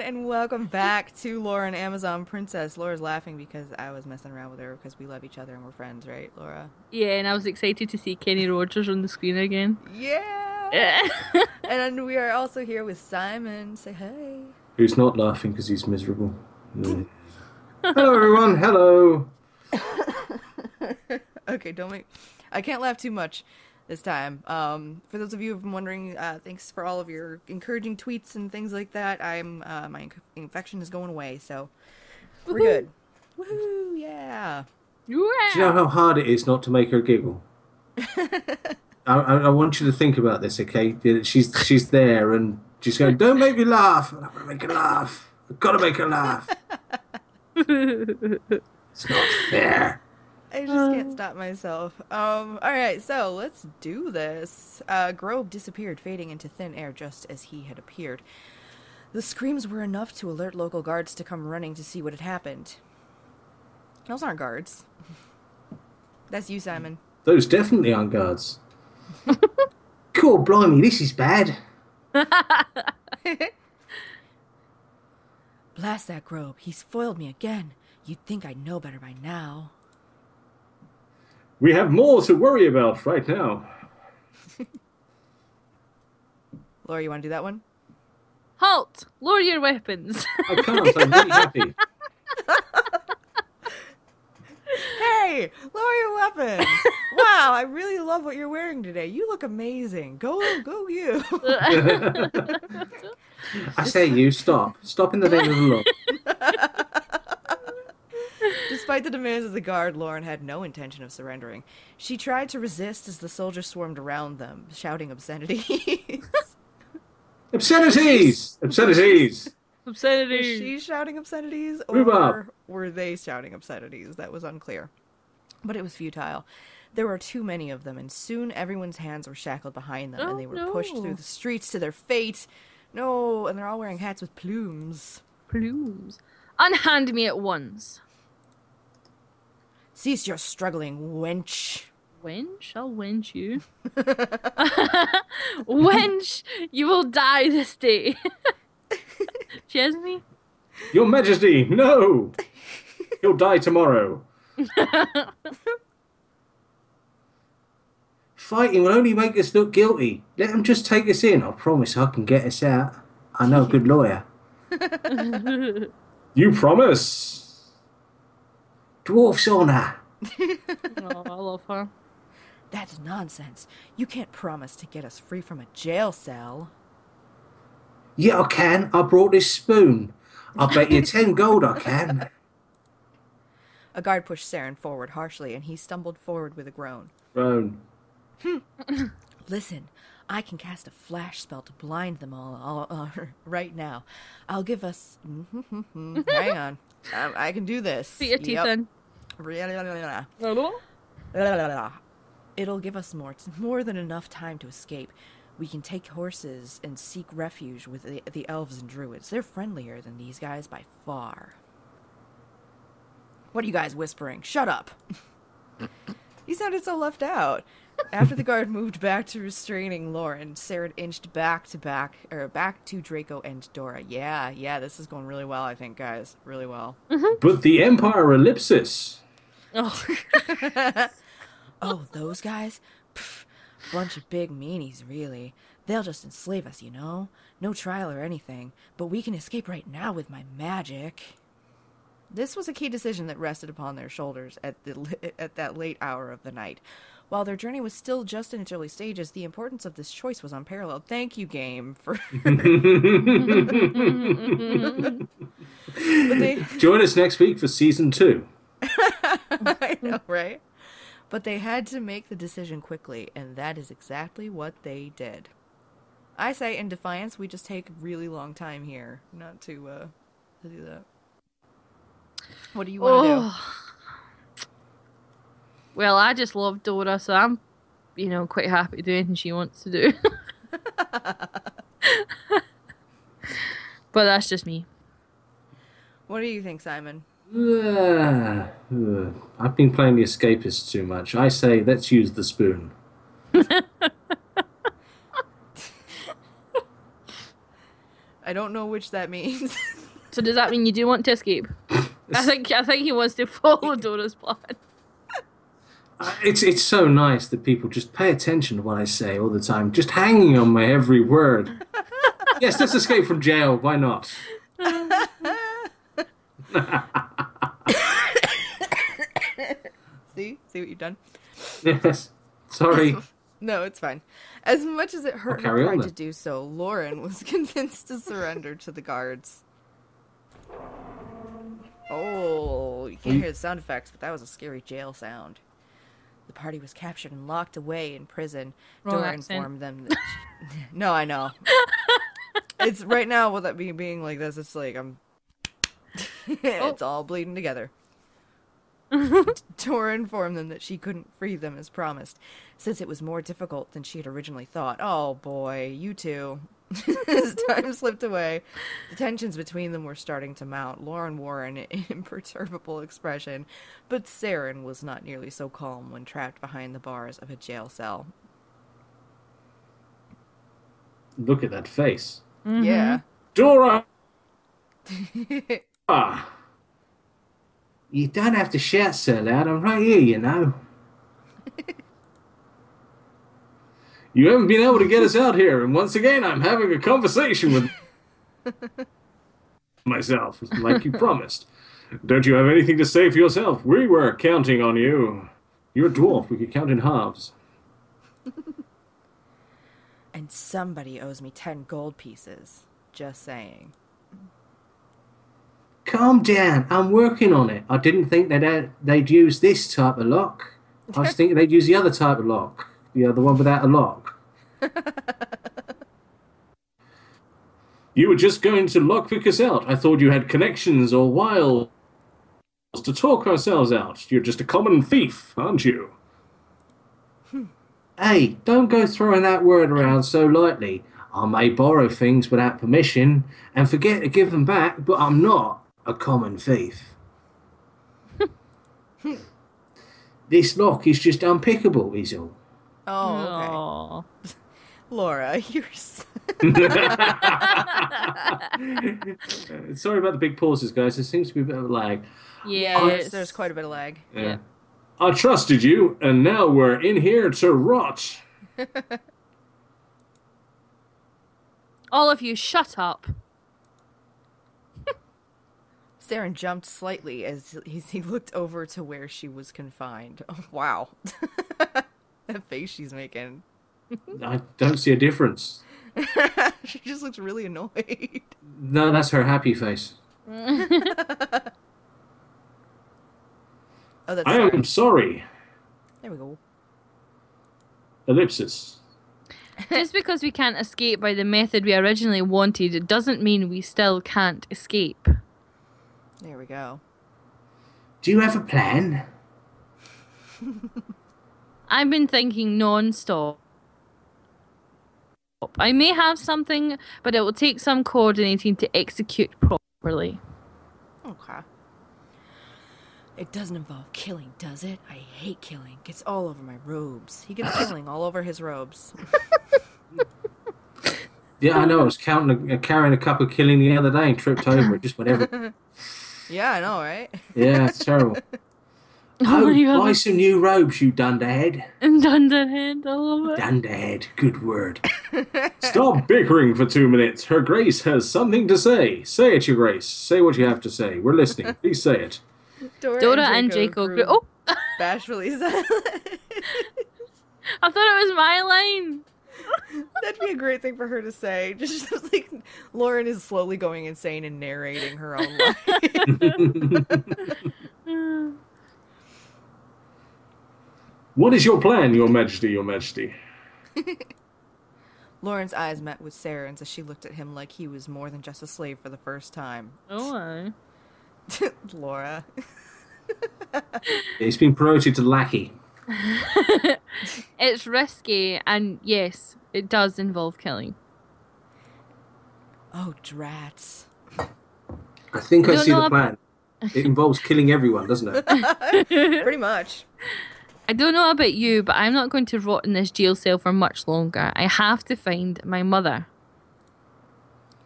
and welcome back to Loren, Amazon Princess. Laura's laughing because I was messing around with her because we love each other and we're friends, right, Laura? Yeah, and I was excited to see Kenny Rogers on the screen again. Yeah! Yeah. And we are also here with Simon. Say hey. Who's not laughing because he's miserable. Hello, everyone. Hello. Okay, don't make... I can't laugh too much this time. For those of you who've been wondering, thanks for all of your encouraging tweets and things like that. My infection is going away, so we're good. Woohoo! Yeah. Do you know how hard it is not to make her giggle? I want you to think about this, okay? She's there and she's going, "Don't make me laugh." And I'm going to make her laugh. I've got to make her laugh. It's not fair. I just can't stop myself. Alright, so let's do this. Grove disappeared, fading into thin air just as he had appeared. The screams were enough to alert local guards to come running to see what had happened. Those aren't guards. That's you, Simon. Those definitely aren't guards. Cool, blimey, this is bad. Blast that Grove. He's foiled me again. You'd think I'd know better by now. We have more to worry about right now. Laura, you want to do that one? Halt! Lower your weapons. I can't, I'm really happy. Hey! Lower your weapons! Wow, I really love what you're wearing today. You look amazing. Go you. I say you, stop. Stop in the name of the Lord. Despite the demands of the guard, Loren had no intention of surrendering. She tried to resist as the soldiers swarmed around them, shouting obscenities. Obscenities! Obscenities! Was Obscenity. she shouting obscenities, or Rhubarb. were they shouting obscenities? That was unclear. But it was futile. There were too many of them, and soon everyone's hands were shackled behind them, and they were pushed through the streets to their fate. No, and they're all wearing hats with plumes. Plumes. Unhand me at once. Cease your struggling, wench. Wench? I'll wench you. Wench, you will die this day. Chesney? Your Majesty, no! He'll die tomorrow. Fighting will only make us look guilty. Let them just take us in. I promise I can get us out. I know a good lawyer. You promise? Dwarf's honour. Oh, I love her. That's nonsense. You can't promise to get us free from a jail cell. Yeah, I can. I brought this spoon. I'll bet you 10 gold I can. A guard pushed Saren forward harshly, and he stumbled forward with a groan. Groan. Listen, I can cast a flash spell to blind them all right now. I'll give us... Hang on. I can do this. Put your teeth in. It'll give us more than enough time to escape. We can take horses and seek refuge with the elves and druids. They're friendlier than these guys by far. What are you guys whispering? Shut up. You sounded so left out. After the guard moved back to restraining Loren, Saren inched back to Draco and Dora. Yeah, this is going really well, I think, guys. Really well. But the Empire Ellipsis. Oh. Oh, those guys? Pff, bunch of big meanies, really. They'll just enslave us, you know? No trial or anything. But we can escape right now with my magic. This was a key decision that rested upon their shoulders at that late hour of the night. While their journey was still just in its early stages, the importance of this choice was unparalleled. Thank you, game, for... Join us next week for Season 2. I know, right? But they had to make the decision quickly, and that is exactly what they did. I say, in defiance, we just take a really long time here, not to do that. What do you want to do? Well, I just love Dora, so I'm, quite happy to do anything she wants to do. But that's just me. What do you think, Simon? I've been playing the escapist too much. I say, let's use the spoon. I don't know which that means. So does that mean you do want to escape? I think he wants to follow Dora's plan. It's so nice that people just pay attention to what I say all the time, just hanging on my every word. Yes, let's escape from jail. Why not? See what you've done? Yes. Sorry. No, it's fine. As much as it hurt carry her on pride then. to do so, Loren was convinced to surrender to the guards. Oh, you can't hear the sound effects, but that was a scary jail sound. The party was captured and locked away in prison. Wrong Dora accent. informed them that No, I know. It's right now with that being like this, it's like it's all bleeding together. Dora informed them that she couldn't free them as promised, since it was more difficult than she had originally thought. Oh boy, you two. As time slipped away, the tensions between them were starting to mount. Loren wore an imperturbable expression, but Saren was not nearly so calm when trapped behind the bars of a jail cell. Look at that face. Mm-hmm. Yeah. Dora! Ah. You don't have to shout so loud. I'm right here, you know. You haven't been able to get us out here, and once again, I'm having a conversation with myself, like you promised. Don't you have anything to say for yourself? We were counting on you. You're a dwarf. We could count in halves. And somebody owes me 10 gold pieces. Just saying. Calm down. I'm working on it. I didn't think they'd use this type of lock. I was thinking they'd use the other type of lock. The other one without a lock. You were just going to lockpick us out. I thought you had connections or wiles to talk ourselves out. You're just a common thief, aren't you? Hey, don't go throwing that word around so lightly. I may borrow things without permission and forget to give them back, but I'm not a common thief. This lock is just unpickable, is all. Oh, okay. Laura, you're... Sorry about the big pauses, guys. There seems to be a bit of a lag. Yeah, there's quite a bit of lag. Yeah. I trusted you, and now we're in here to rot. All of you, shut up. Saren jumped slightly as he looked over to where she was confined. Oh, wow. That face she's making. I don't see a difference. She just looks really annoyed. No, that's her happy face. Oh, that's I am sorry. There we go. Ellipsis. Just because we can't escape by the method we originally wanted, it doesn't mean we still can't escape. There we go. Do you have a plan? I've been thinking non-stop. I may have something, but it will take some coordinating to execute properly. Okay. It doesn't involve killing, does it? I hate killing. Gets all over my robes. He gets killing all over his robes. Yeah, I know. I was carrying a cup of killing the other day and tripped over it. Just whatever. Yeah, I know, right? Yeah, it's terrible. Oh my God. Buy some new robes, you dunderhead. Dunderhead, I love it. Dunderhead, good word. Stop bickering for 2 minutes. Her Grace has something to say. Say it, Your Grace. Say what you have to say. We're listening. Please say it. Dora and Draco grew... Oh! Bashfully silent. I thought it was my line. That'd be a great thing for her to say. Just like Loren is slowly going insane and narrating her own line. What is your plan, Your Majesty, Your Majesty? Loren's eyes met with Saren's as she looked at him like he was more than just a slave for the first time. Oh, I... Laura. He's been promoted to lackey. It's risky, and yes, it does involve killing. Oh, drats. I think I don't see know the plan. It involves killing everyone, doesn't it? Pretty much. I don't know about you, but I'm not going to rot in this jail cell for much longer. I have to find my mother.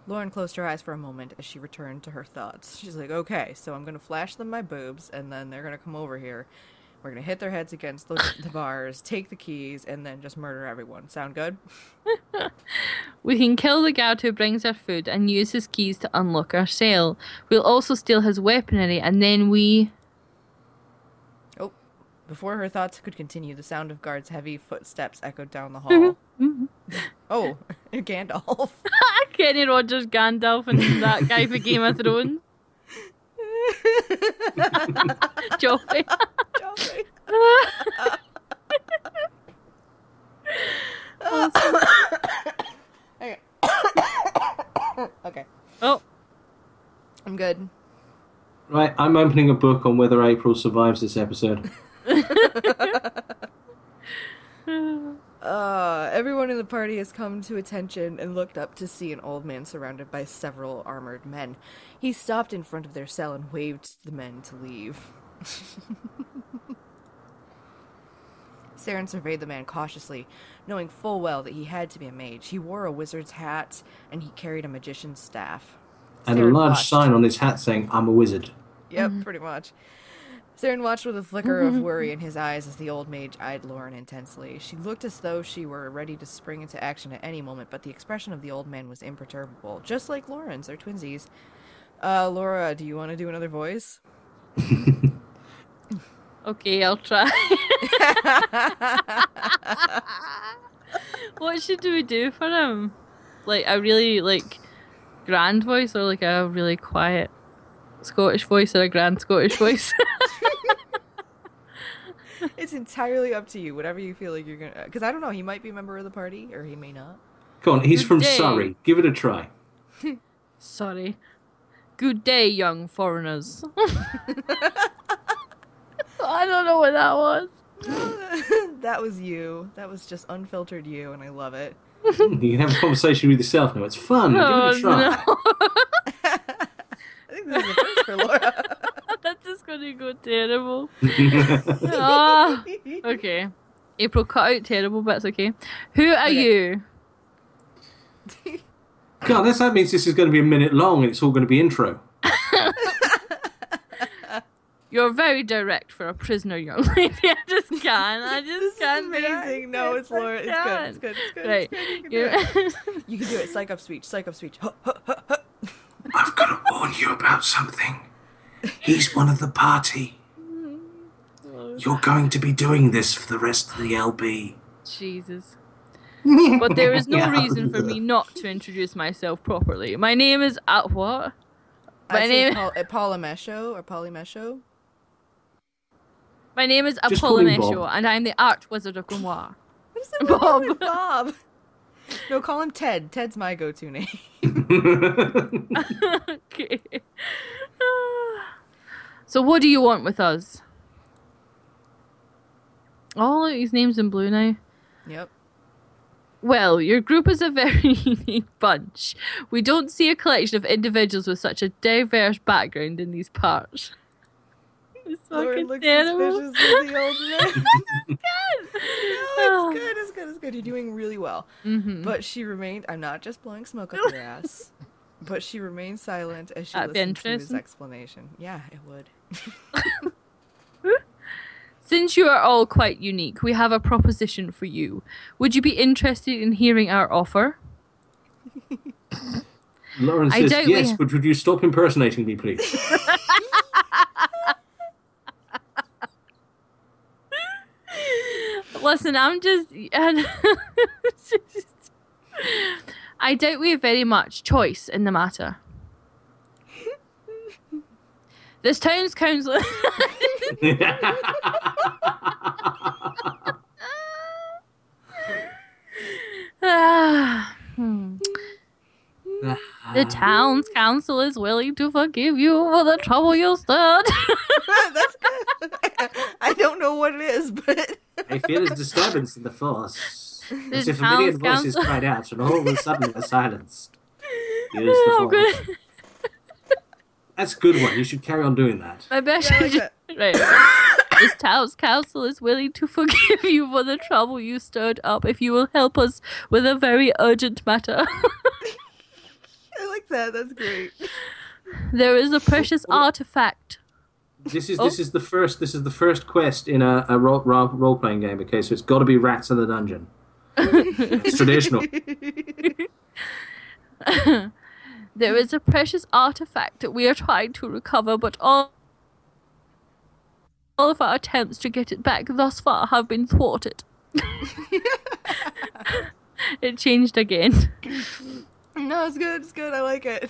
Loren closed her eyes for a moment as she returned to her thoughts. She's like, okay, so I'm going to flash them my boobs, and then they're going to come over here. We're going to hit their heads against the bars, take the keys, and then just murder everyone. Sound good? We can kill the guard who brings our food and use his keys to unlock our cell. We'll also steal his weaponry, and then we... Oh, before her thoughts could continue, the sound of guards' heavy footsteps echoed down the hall. Oh, Gandalf. Kenny Rogers, Gandalf, and that guy for Game of Thrones. Joffrey. Joffrey. Okay. Okay. Oh. I'm good. Right, I'm opening a book on whether April survives this episode. Everyone in the party has come to attention and looked up to see an old man surrounded by several armored men. He stopped in front of their cell and waved to the men to leave. Saren surveyed the man cautiously, knowing full well that he had to be a mage. He wore a wizard's hat, and he carried a magician's staff. And a large sign on his hat saying, I'm a wizard. Yep, pretty much. Saren watched with a flicker of worry in his eyes as the old mage eyed Loren intensely. She looked as though she were ready to spring into action at any moment, but the expression of the old man was imperturbable, just like Loren's, they're twinsies. Laura, do you want to do another voice? Okay, I'll try. What should we do for him? Like a really, grand voice, or like a really quiet Scottish voice, or a grand Scottish voice? It's entirely up to you, whatever you feel like you're gonna... Because I don't know, he might be a member of the party, or he may not. Go on, he's Good from day. Surrey. Give it a try. Sorry. Good day, young foreigners. I don't know what that was. That was you. That was just unfiltered you, and I love it. You can have a conversation with yourself now. It's fun. Give it a try. No. I think this is the first for Laura. That's just going to go terrible. Okay. April, cut out terrible bits, okay? Who are you? God, that means this is going to be a minute long and it's all going to be intro. You're very direct for a prisoner, young lady. I just can't. This can't. is amazing. No, it's Laura. It's good. It's good. It's good. Right. It's good. You can do it. You can do it. Psych up speech. Psych up speech. I've got to warn you about something. He's one of the party. You're going to be doing this for the rest of the LB. Jesus. But there is no reason for me not to introduce myself properly. My name is... what? My name... Polymesho or Polymesho? My name is Just call him Apollomesho, Bob. and I'm the Arch Wizard of Grimoire. What is it wrong with Bob? No, call him Ted. Ted's my go-to name. Okay. So what do you want with us? Oh, look, his name's in blue now. Yep. Well, your group is a very unique bunch. We don't see a collection of individuals with such a diverse background in these parts. It's Lauren fucking looks terrible. suspicious of the old man. It's good. No, it's good. It's good. It's good. You're doing really well. Mm-hmm. But she remained... I'm not just blowing smoke up your ass. But she remained silent as she That'd be listened to his interesting. explanation. Yeah, it would. Since you are all quite unique, we have a proposition for you. Would you be interested in hearing our offer? Lauren I says, doubt yes, we- but would you stop impersonating me, please? Listen, I'm just... I doubt we have very much choice in the matter. This town's council... The town's council is willing to forgive you for the trouble you stood. That's good. I don't know what it is, but... I feel a disturbance in the force. As if a town's million voices council- cried out and all of a sudden were silenced. Use the Oh, force. good. That's a good one. You should carry on doing that. My best Yeah, I like right. This town's council is willing to forgive you for the trouble you stirred up if you will help us with a very urgent matter. I like that. That's great. There is a precious artifact. This is the first quest in a role playing game. Okay, so it's got to be rats in the dungeon. It's traditional. There is a precious artifact that we are trying to recover, but all of our attempts to get it back thus far have been thwarted. It changed again. No, it's good. It's good. I like it.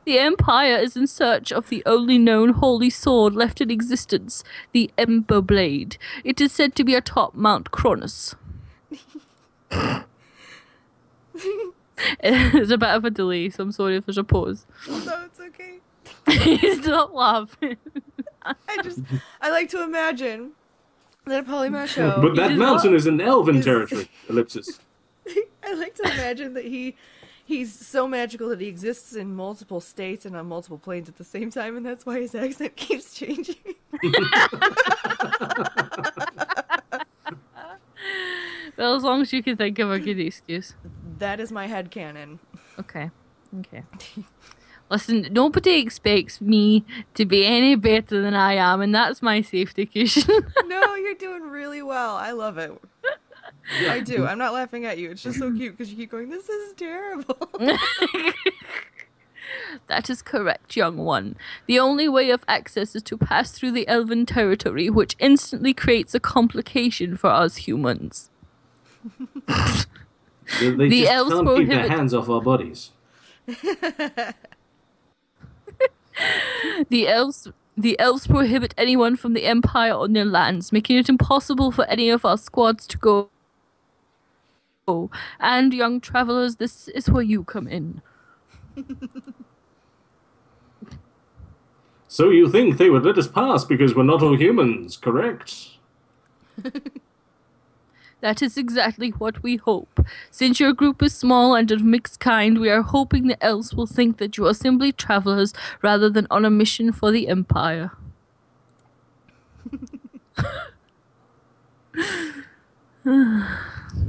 The Empire is in search of the only known holy sword left in existence, the Ember Blade. It is said to be atop Mount Cronus. There's a bit of a delay, so I'm sorry if there's a pause. No, it's okay. Stop laughing. I like to imagine that a polymath show. But that mountain is in elven territory. Ellipsis. I like to imagine that he's so magical that he exists in multiple states and on multiple planes at the same time, and that's why his accent keeps changing. Well, as long as you can think of a good excuse. That is my headcanon. Okay. Listen, nobody expects me to be any better than I am, and that's my safety cushion. No, you're doing really well. I love it. I do. I'm not laughing at you. It's just so cute because you keep going, this is terrible. That is correct, young one. The only way of access is to pass through the elven territory, which instantly creates a complication for us humans. They The just elves can't keep their prohibit- hands off our bodies. The elves prohibit anyone from the Empire on their lands, making it impossible for any of our squads to go. And, young travelers, this is where you come in. So you think they would let us pass because we're not all humans, correct? That is exactly what we hope. Since your group is small and of mixed kind, we are hoping the elves will think that you are simply travelers rather than on a mission for the Empire.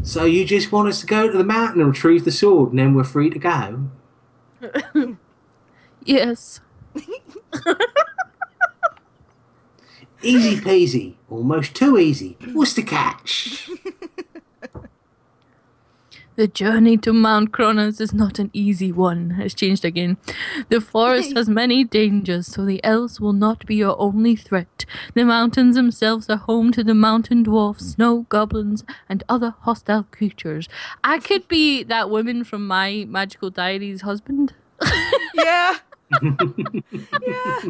So you just want us to go to the mountain and retrieve the sword and then we're free to go? Yes. Easy peasy. Almost too easy. What's the catch? The journey to Mount Cronus is not an easy one. It's changed again. The forest has many dangers, so the elves will not be your only threat. The mountains themselves are home to the mountain dwarfs, snow goblins, and other hostile creatures. I could be that woman from My Magical Diary's husband. Yeah. Yeah.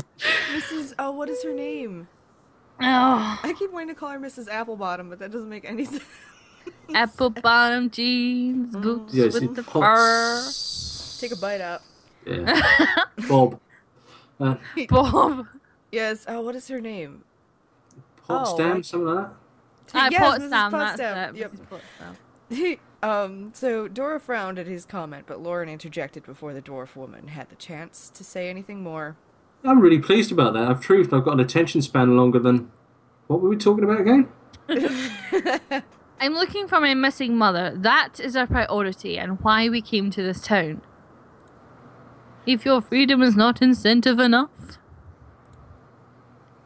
Mrs. Oh, what is her name? Oh, I keep wanting to call her Mrs. Applebottom, but that doesn't make any sense. apple bottom jeans, boots Yes, with the fur. Take a bite out. Yeah. Bob. Bob. Yes. Oh, what is her name? Potsdam, something like that? Yes, Potsdam, Mrs. that's Potsdam. it. Yep. Mrs. Potsdam. So Dora frowned at his comment, but Loren interjected before the dwarf woman had the chance to say anything more. I'm really pleased about that. I've proved I've got an attention span longer than... What were we talking about again? I'm looking for my missing mother. That is our priority and why we came to this town. If your freedom is not incentive enough,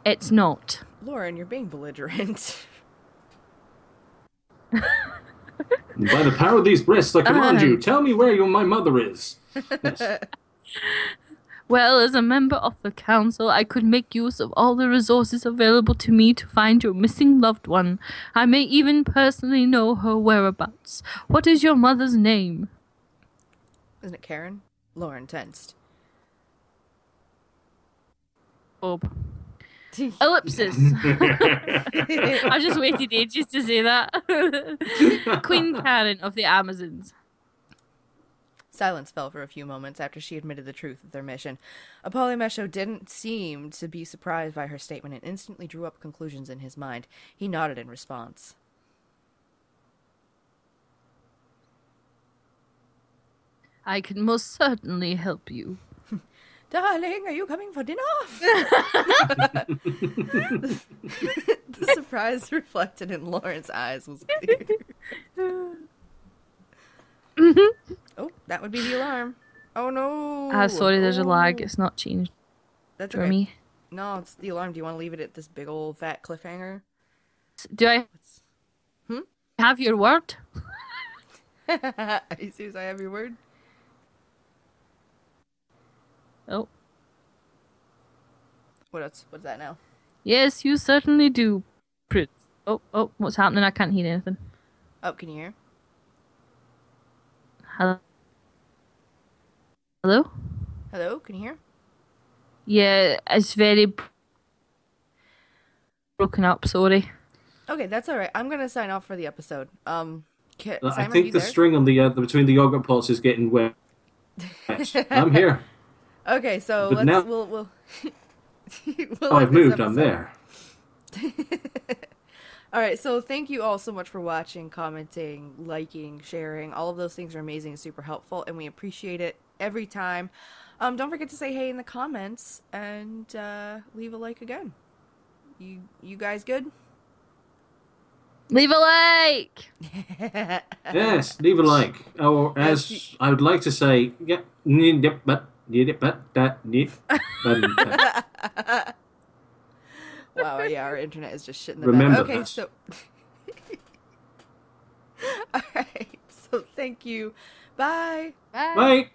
it's not. Loren, you're being belligerent. By the power of these breasts, I command you, tell me where my mother is. Yes. Well, as a member of the council, I could make use of all the resources available to me to find your missing loved one. I may even personally know her whereabouts. What is your mother's name? Isn't it Karen? Loren tensed. Bob. Ellipsis. I just waited ages to say that. Queen Karen of the Amazons. Silence fell for a few moments after she admitted the truth of their mission. Apollymesho didn't seem to be surprised by her statement and instantly drew up conclusions in his mind. He nodded in response. I can most certainly help you. Darling, are you coming for dinner? The surprise reflected in Lauren's eyes was clear. Oh, that would be the alarm. Oh no! Sorry, there's a lag. Oh. It's not changed That's for okay. me. No, it's the alarm. Do you want to leave it at this big old fat cliffhanger? Do I Hmm? have your word? Are you serious? I have your word? Oh. What else? What's that now? Yes, you certainly do, Prince. Oh, what's happening? I can't hear anything. Oh, can you hear? Hello? Hello? Hello? Can you hear? Yeah, it's very broken up, sorry. Okay, that's all right. I'm gonna sign off for the episode. I Simon, are think you the there? string on the between the yogurt pots is getting wet. I'm here. Okay, so But now we'll we'll I've end this moved. I'm episode. there. All right, so thank you all so much for watching, commenting, liking, sharing. All of those things are amazing and super helpful, and we appreciate it every time. Don't forget to say hey in the comments and leave a like again. You guys good? Leave a like! Yes, leave a like. Or as I would like to say, yeah, Wow, yeah, our internet is just shit in the bed. remember Okay, that. so all right, so thank you. Bye. Bye! Bye.